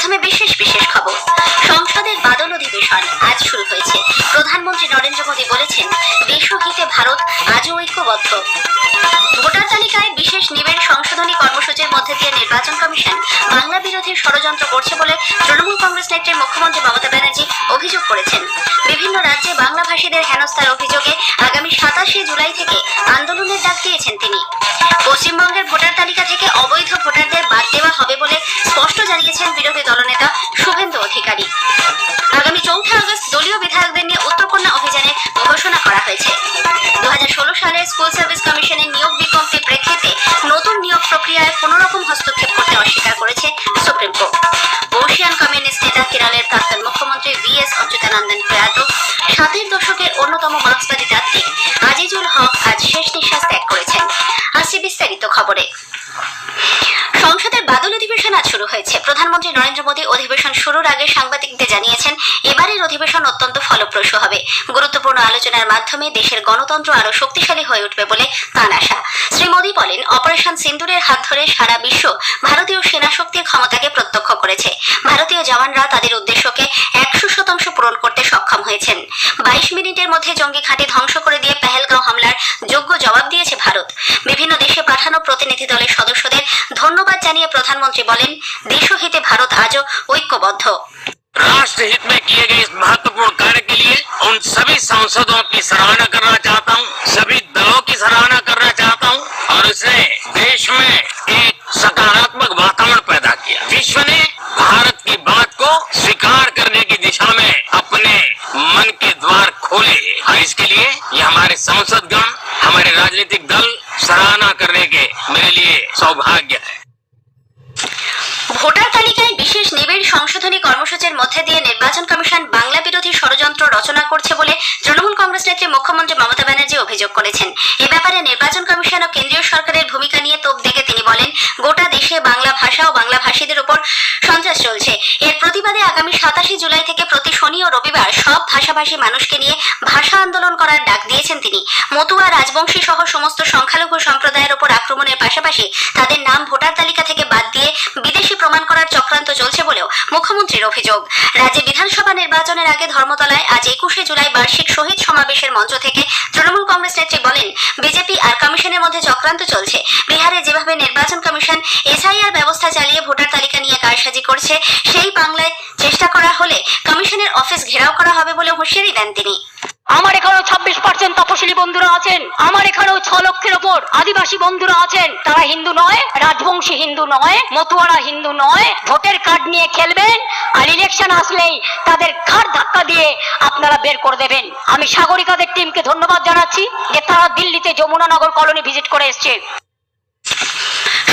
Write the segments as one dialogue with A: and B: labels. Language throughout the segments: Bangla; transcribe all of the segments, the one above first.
A: প্রথমে বিশেষ খবর। সংসদের বাদল অধিবেশন আজ শুরু হয়েছে। প্রধানমন্ত্রী নরেন্দ্র মোদী বলেছেন, দেশহিতে ভারত আজও ঐক্যবদ্ধ। ভোটার তালিকায় বিশেষ নিবিড় সংশোধনী কর্মসূচির মধ্যে দিয়ে নির্বাচন কমিশন বাংলা বিরোধী ষড়যন্ত্র করছে বলে তৃণমূল কংগ্রেস নেত্রী মুখ্যমন্ত্রী মমতা ব্যানার্জি অভিযোগ করেছেন। বিভিন্ন রাজ্যে বাংলাভাষীদের হেনস্থার অভিযোগে আগামী 27 জুলাই থেকে আন্দোলনের ডাক দিয়েছেন তিনি। পশ্চিমবঙ্গের ভোটার তালিকা থেকে অবৈধ ভোটারদের বাদ দেওয়া হবে বলে স্পষ্ট জানিয়েছেন বিরোধী দলনেতা শুভেন্দু অধিকারী। আগামী 4 আগস্ট দলীয় বিধায়কদের নিয়ে উত্তরকন্যা অভিযানের ঘোষণা করা হয়েছে। 2016 সালে স্কুল সার্ভিস কমিশনের নিয়োগ বিজ্ঞপ্তির প্রেক্ষিতে নতুন নিয়োগ প্রক্রিয়ায় কোনোরকম হস্তক্ষেপ করতে অস্বীকার করেছে সুপ্রিম কোর্ট। বর্ষিয়ান কমিউনিস্ট নেতা কেরলের প্রাক্তন মুখ্যমন্ত্রী VS অচ্যুতানন্দন প্রয়াত 60 দশকের অন্যতম মার্ক্সবাদী তাত্ত্বিক আজিজুল হক আজ শেষ নিঃশ্বাস ত্যাগ করেছেন। আসছে বিস্তারিত খবরে। সংসদের বাদল অধিবেশন আজ শুরু হয়েছে। প্রধানমন্ত্রী নরেন্দ্র মোদী অধিবেশন শুরুর আগে সাংবাদিকদের জানিয়েছেন, এবারের অধিবেশন অত্যন্ত ফলপ্রসূ হবে। গুরুত্বপূর্ণ আলোচনার মাধ্যমে দেশের গণতন্ত্র আরো শক্তিশালী হয়ে উঠবে বলে তাঁর আশা। শ্রী মোদী বলেন, অপারেশন সিন্দুরের হাত ধরে সারা বিশ্ব ভারতীয় সেনা শক্তির ক্ষমতাকে প্রত্যক্ষ করেছে। ভারতীয় জওয়ানরা তাদের উদ্দেশ্যকে 100% পূরণ করতে সক্ষম হয়েছেন। 22 মিনিটের মধ্যে জঙ্গি ঘাঁটি ধ্বংস করে দিয়ে পেহেলগাঁও হামলার যোগ্য জবাব দিয়েছে ভারত। বিভিন্ন দেশে পাঠানো প্রতিনিধি দলের সদস্যদের ধন্যবাদ জানিয়ে প্রধানমন্ত্রী বলেন, देशहिते भारत आजो ঐক্যবদ্ধ।
B: राष्ट्र हित में किए गए इस महत्वपूर्ण कार्य के लिए उन सभी सांसदों की सराहना करना चाहता हूं, सभी दलों की सराहना करना चाहता हूं और इसने देश में एक सकारात्मक वातावरण पैदा किया। विश्व ने भारत की बात को स्वीकार करने की दिशा में अपने मन के द्वार खोले और इसके लिए ये हमारे सांसदगण, हमारे राजनीतिक दल सराहना करने के मेरे लिए सौभाग्य है।
A: ভোটার তালিকায় বিশেষ নিবিড় সংশোধনী কর্মসূচির মধ্যে দিয়ে নির্বাচন কমিশন বাংলা বিরোধী ষড়যন্ত্র রচনা করছে বলে তৃণমূল কংগ্রেস নেত্রী মুখ্যমন্ত্রী মমতা ব্যানার্জি অভিযোগ করেছেন। এ ব্যাপারে নির্বাচন কমিশন ও কেন্দ্রীয় সরকারের ভূমিকা নিয়ে তোপ দেখে তিনি বলেন, গোটা দেশে বাংলা ভাষা ও বাংলা ভাষীদের উপর সন্ত্রাস চলছে। এর প্রতিবাদে আগামী 27 জুলাই থেকে প্রতি শনি ও রবিবার সব ভাষাভাষী মানুষকে নিয়ে ভাষা আন্দোলন করার ডাক দিয়েছেন তিনি। মতুয়া, রাজবংশী সহ সমস্ত সংখ্যালঘু সম্প্রদায়ের উপর আক্রমণের পাশাপাশি তাদের নাম ভোটার তালিকা থেকে বাদ দিয়ে বিদেশি প্রমাণ করার চক্রান্ত চলছে বলেও মুখ্যমন্ত্রীর অভিযোগ। রাজ্যে বিধানসভা নির্বাচনের আগে ধর্মতলায় আজ 21 জুলাই বার্ষিক শহীদ সমাবেশের মঞ্চ থেকে তৃণমূল কংগ্রেস নেত্রী বলেন, বিজেপি আর কমিশনের মধ্যে চক্রান্ত চলছে। বিহারে যেভাবে নির্বাচন কমিশন SIR ব্যবস্থা চালিয়ে ভোটার তালিকা নিয়ে কারসাজি করছে, সেই বাংলায় চেষ্টা করা হলে কমিশনের অফিস ঘেরাও করা হবে বলে হুঁশিয়ারি দেন তিনি।
C: আমার এখানেও 26% তপশিলি বন্ধুরা আছেন, আমার এখানেও 6 লক্ষের উপর আদিবাসী বন্ধুরা আছেন। তারা হিন্দু নয়, রাজবংশী হিন্দু নয়, মতুয়ারা হিন্দু নয়। ভোটের কার্ড নিয়ে খেলবেন আর ইলেকশন আসলেই তাদের ঘাড় ধাক্কা দিয়ে আপনারা বের করে দেবেন। আমি সাগরিকাদের টিমকে ধন্যবাদ জানাচ্ছি যে তারা দিল্লিতে যমুনানগর কলোনি ভিজিট করে এসছে।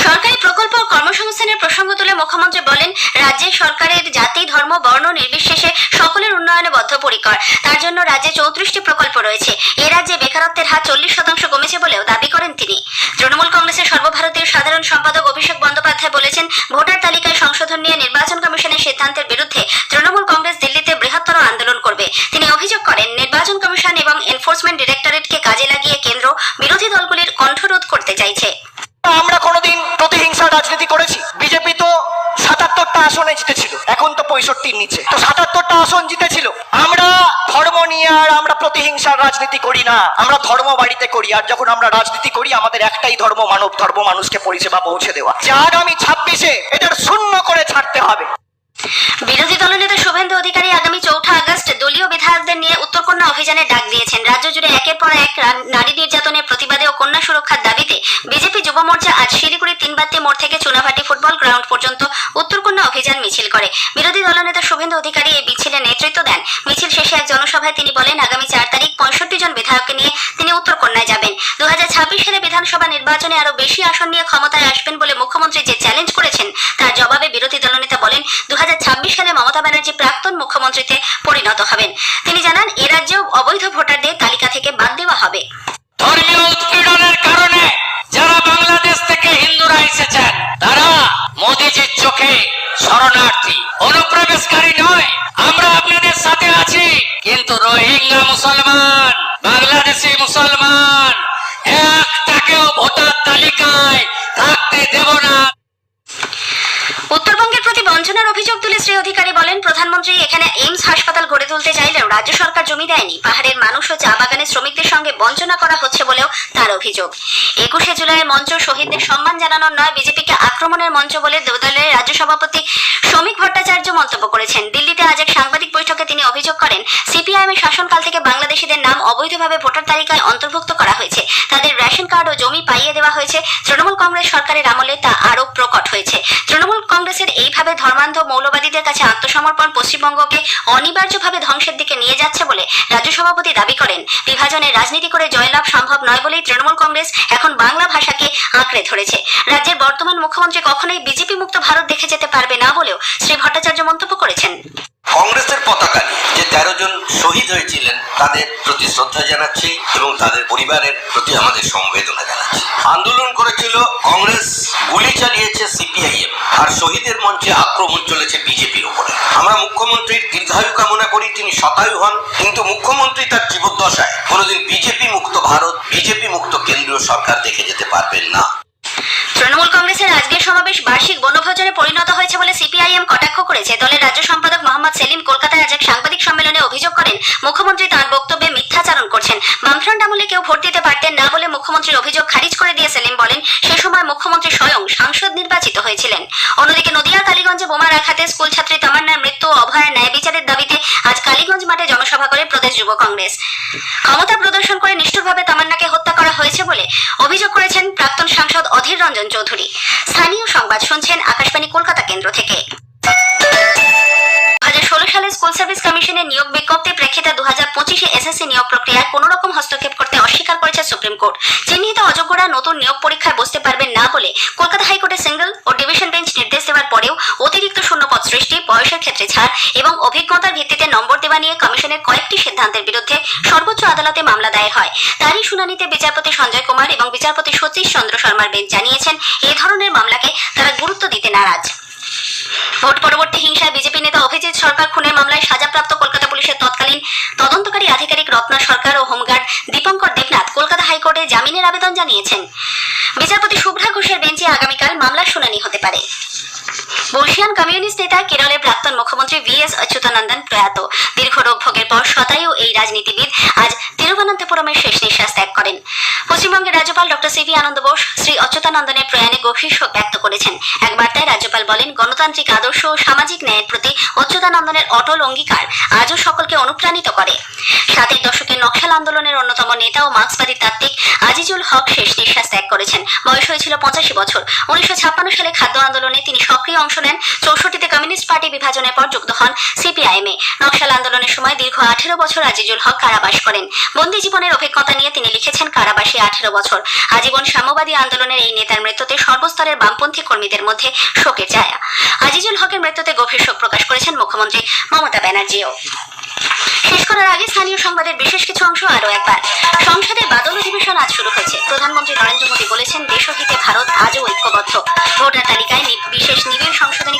A: সরকারি প্রকল্প ও কর্মসংস্থানের প্রসঙ্গ তুলে মুখ্যমন্ত্রী বলেন, রাজ্যের সরকারের জাতি, ধর্ম, বর্ণ নির্বিশেষে সকলের উন্নয়নে বদ্ধপরিকর। তার জন্য রাজ্যে 34টি প্রকল্প রয়েছে। এ রাজ্যে বেকারত্বের হার 40% কমেছে বলেও দাবি করেন তিনি। তৃণমূল কংগ্রেসের সর্বভারতীয় সাধারণ সম্পাদক অভিষেক বন্দ্যোপাধ্যায় বলেছেন, ভোটার তালিকায় সংশোধন নিয়ে নির্বাচন কমিশনের সিদ্ধান্তের বিরুদ্ধে তৃণমূল কংগ্রেস দিল্লিতে বৃহত্তর আন্দোলন করবে। তিনি অভিযোগ করেন, নির্বাচন কমিশন এবং এনফোর্সমেন্ট ডিরেক্টরেটকে কাজে লাগিয়ে কেন্দ্র বিরোধী দলগুলির কণ্ঠরোধ করতে চাইছে।
D: আমরা কোনোদিন প্রতিহিংসার রাজনীতি করেছি? বিজেপি তো 77টা আসনে জিতেছিল, এখন তো 65-র নিচে, তো 77টা আসন জিতেছিল। আমরা ধর্ম নিয়ে আর আমরা প্রতিহিংসার রাজনীতি করি না, আমরা ধর্ম বাড়িতে করি। আর যখন আমরা রাজনীতি করি, আমাদের একটাই ধর্ম, মানব ধর্ম, মানুষকে পরিষেবা পৌঁছে দেওয়া। যে আগামী 26-এ এটার শূন্য করে ছাড়তে হবে।
A: বিরোধী দলনেতা শুভেন্দু অধিকারী আগামী 4 আগস্ট দলীয় বিধায়কদের নিয়ে উত্তরকন্যা অভিযানের ডাক দিয়েছেন। রাজ্য জুড়ে একের পর এক নারী নির্যাতনের প্রতিবাদে ও কন্যা সুরক্ষার দাবিতে বিজেপি যুব মোর্চা আজ শিলিগুড়ি 3 বাত্তি মোড় থেকে চুনাভাটি ফুটবল গ্রাউন্ড পর্যন্ত উত্তরকন্যা অভিযান মিছিল করে। বিরোধী দলনেতা শুভেন্দু অধিকারী এই মিছিলে নেতৃত্ব দেন। মিছিল শেষে এক জনসভায় তিনি বলেন, আগামী 4 তারিখ 65 জন বিধায়ককে নিয়ে তিনি উত্তরকন্যায় যাবেন। 2026 সালে বিধানসভা নির্বাচনে আরো বেশি আসন নিয়ে ক্ষমতায় আসবেন বলে মুখ্যমন্ত্রী যে চ্যালেঞ্জ করেছেন, তার জবাবে বিরোধী দলনেতা বলেন, 2026 সালে মমতা ব্যানার্জি প্রাক্তন মুখ্যমন্ত্রীতে পরিণত হবেন। তিনি জানান, এ রাজ্যেও অবৈধ ভোটারদের তালিকা থেকে বাদ দেওয়া হবে।
B: ধর্মীয় উৎপীড়নের কারণে যারা বাংলাদেশ থেকে হিন্দুরা এসেছেন, তারা মোদিজির চোখে শরণার্থী, অনুপ্রবেশকারী নয়। আমরা আপনাদের সাথে আছি, কিন্তু রোহিঙ্গা মুসলমান, বাংলাদেশি মুসলমান একটাকেও ভোটার তালিকায় থাকতে দেব না।
A: উত্তরবঙ্গের প্রতি বঞ্চনার অভিযোগ তুলে শ্রী সেখানে এইমস হাসপাতাল গড়ে তুলতে চাইলেও রাজ্য সরকার জমি দেয়নি। পাহাড়ের মানুষ ও চা বাগানের শ্রমিকদের সঙ্গে বঞ্চনা করা হচ্ছে বলেও তার অভিযোগ। 21শে জুলাইয়ের মঞ্চ শহীদদের সম্মান জানানোর নয়, বিজেপিকে আক্রমণের মঞ্চ বলে দলের রাজ্য সভাপতি শ্রমিক ভট্টাচার্য মন্তব্য করেছেন। দিল্লিতে আজ এক সাংবাদিক বৈঠকে তিনি অভিযোগ করেন, সিপিআইএম এর শাসনকাল থেকে বাংলাদেশিদের নাম অবৈধভাবে ভোটার তালিকায় অন্তর্ভুক্ত করা হয়েছে। তাদের রেশন কার্ড ও জমি পাইয়ে দেওয়া হয়েছে। তৃণমূল কংগ্রেস সরকারের আমলে তা আরও প্রকট হয়েছে। তৃণমূল কংগ্রেসের এইভাবে ধর্মান্ধ মৌলবাদীদের কাছে আত্মসমর্পণ পশ্চিমবঙ্গকে অনিবার্যভাবে ধ্বংসের দিকে নিয়ে যাচ্ছে বলে রাজ্য সভাপতি দাবি করেন। বিভাজনের রাজনীতি করে জয়লাভ সম্ভব নয় বলেই তৃণমূল কংগ্রেস এখন বাংলা ভাষাকে আঁকড়ে ধরেছে। রাজ্যের বর্তমান মুখ্যমন্ত্রী কখনোই বিজেপি মুক্ত ভারত দেখে যেতে পারবে না বলেও শ্রী ভট্টাচার্য মন্তব্য করেছেন।
E: কংগ্রেসের পতাকা নিয়ে যে 13 জন শহীদ হয়েছিলেন তাদের প্রতি শ্রদ্ধা জানাচ্ছি এবং তাদের পরিবারের প্রতি আমাদের সমবেদনা জানাচ্ছি। আন্দোলন করেছিল কংগ্রেস, গুলি চালিয়েছে সিপিআইএম, আর শহীদের মঞ্চে আক্রমণ চলেছে বিজেপির উপরে। আমরা মুখ্যমন্ত্রীর দীর্ঘায়ু কামনা করি, তিনি শতায়ু হন, কিন্তু মুখ্যমন্ত্রী তার জীবদ্দশায় কোনোদিন বিজেপি মুক্ত ভারত, বিজেপি মুক্ত কেন্দ্রীয় সরকার দেখে যেতে পারবেন না।
A: তৃণমূল কংগ্রেসের আজকের সমাবেশ বার্ষিক বনভোজনে পরিণত হয়েছে বলে সিপিআইএম কটাক্ষ করেছে। দলের রাজ্য সম্পাদক মোহাম্মদ সেলিম কলকাতায় আজ এক সাংবাদিক সম্মেলনে অভিযোগ করেন, মুখ্যমন্ত্রী তাঁর বক্তব্যে মিথ্যাচারণ করছেন। বামফ্রন্ট আমলে কেউ ভোট দিতে পারতেন না বলে মুখ্যমন্ত্রীর অভিযোগ খারিজ করে দিয়ে সেলিম বলেন, সে সময় মুখ্যমন্ত্রী স্বয়ং সাংসদ নির্বাচিত হয়েছিলেন। অন্যদিকে নদিয়ার কালীগঞ্জে বোমার আঘাতে স্কুল ছাত্রী তামান্নার মৃত্যু ও অভয়ার ন্যায় বিচারের দাবিতে আজ কালীগঞ্জ মাঠে জনসভা করে প্রদেশ যুব কংগ্রেস। ক্ষমতা প্রদর্শন করে নিষ্ঠুরভাবে তামান্নাকে হত্যা করা হয়েছে বলে অভিযোগ করেছেন প্রাক্তন সাংসদ অধীর রঞ্জন চৌধুরী। স্থানীয় সংবাদ শুনছেন আকাশবাণী কলকাতা কেন্দ্র থেকে। 2016 সালে স্কুল সার্ভিস কমিশনের নিয়োগ বিজ্ঞপ্তির প্রেক্ষিতে 2025 এসএসসি নিয়োগ প্রক্রিয়ায় কোনো রকম হস্তক্ষেপ করতে অস্বীকার করেছে সুপ্রিম কোর্ট। চিহ্নিত অযোগ্যরা নতুন নিয়োগ পরীক্ষায় বসতে পারবেন না বলে কলকাতা হাইকোর্টের সিঙ্গেল ও ডিভিশন বেঞ্চ নির্দেশ দেওয়ার পরেও অতিরিক্ত শূন্যপদ সৃষ্টি, বয়সের ক্ষেত্রে ছাড় এবং অভিজ্ঞতার ভিত্তিতে নম্বর দেওয়া নিয়ে কমিশনের কয়েকটি সিদ্ধান্তের বিরুদ্ধে সর্বোচ্চ আদালতে মামলা দায়ের হয়। তারই শুনানিতে বিচারপতি সঞ্জয় কুমার এবং বিচারপতি সতীশ চন্দ্র শর্মার বেঞ্চ জানিয়েছেন, এই ধরনের মামলাকে তারা গুরুত্ব দিতে নারাজ। ভোট পরবর্তী হিংসায় বিজেপি নেতা অভিজিৎ সরকার খুনের মামলায় সাজাপ্রাপ্ত কলকাতা পুলিশের তৎকালীন তদন্তকারী আধিকারিক রত্না সরকার ও হোমগার্ড দীপঙ্কর দেবনাথ কলকাতা হাইকোর্টে জামিনের আবেদন জানিয়েছেন। বিচারপতি শুভ্রা ঘোষের বেঞ্চে আগামীকাল মামলার শুনানি হতে পারে। বর্ষিয়ান কমিউনিস্ট নেতা কেরলের প্রাক্তন মুখ্যমন্ত্রী VS অচ্যুতানন্দন প্রয়াত। দীর্ঘ রোগ ভোগের পর শতায়ু এই রাজনীতিবিদ আজ তিরুবনন্তপুরমের শেষ নিঃশ্বাস ত্যাগ করেন। পশ্চিমবঙ্গের রাজ্যপাল ডক্টর CV আনন্দ বোস শ্রী অচ্যুতানন্দনের প্রয়াণে গভীর শোক ব্যক্ত করেছেন। এক বার্তায় রাজ্যপাল বলেন, গণতান্ত্রিক আদর্শ ও সামাজিক ন্যায়ের প্রতি অচ্যুতানন্দনের অটল অঙ্গীকার আজও সকলকে অনুপ্রাণিত করে। 60-এর দশকের নকশাল আন্দোলনের অন্যতম নেতা ও মার্ক্সবাদী তাত্ত্বিক আজিজুল হক শেষ নিঃশ্বাস ত্যাগ করেছেন। বয়স হয়েছিল 85 বছর। 1956 সালে খাদ্য আন্দোলনে তিনি সক্রিয় অংশ নেন। 64-তে কমিউনিস্ট পার্টি বিভাজনের পর যুক্ত হন সিপিআইএম এ। নকশাল আন্দোলনের সময় দীর্ঘ 18 বছর আজিজুল হক কারাবাস করেন। বন্দী জীবনের অভিজ্ঞতা নিয়ে তিনি লিখেছেন, কারাবাসে 18 বছর। আজীবন সাম্যবাদী আন্দোলনের এই নেতার মৃত্যুতে সর্বস্তরের বামপন্থী কর্মীদের মধ্যে শোকের ছায়া। আজিজুল হকের মৃত্যুতে গভীর শোক প্রকাশ করেছেন মুখ্যমন্ত্রী মমতা ব্যানার্জিও। শেষ করার আগে স্থানীয় সংবাদের বিশেষ কিছু অংশ আরো একবার। সংসদের বাদল অধিবেশন আজ শুরু হয়েছে। প্রধানমন্ত্রী নরেন্দ্র মোদী বলেছেন, দেশহিতে ভারত আজও ঐক্যবদ্ধ। ভোটার তালিকায় বিশেষ নিবিড় সংশোধনী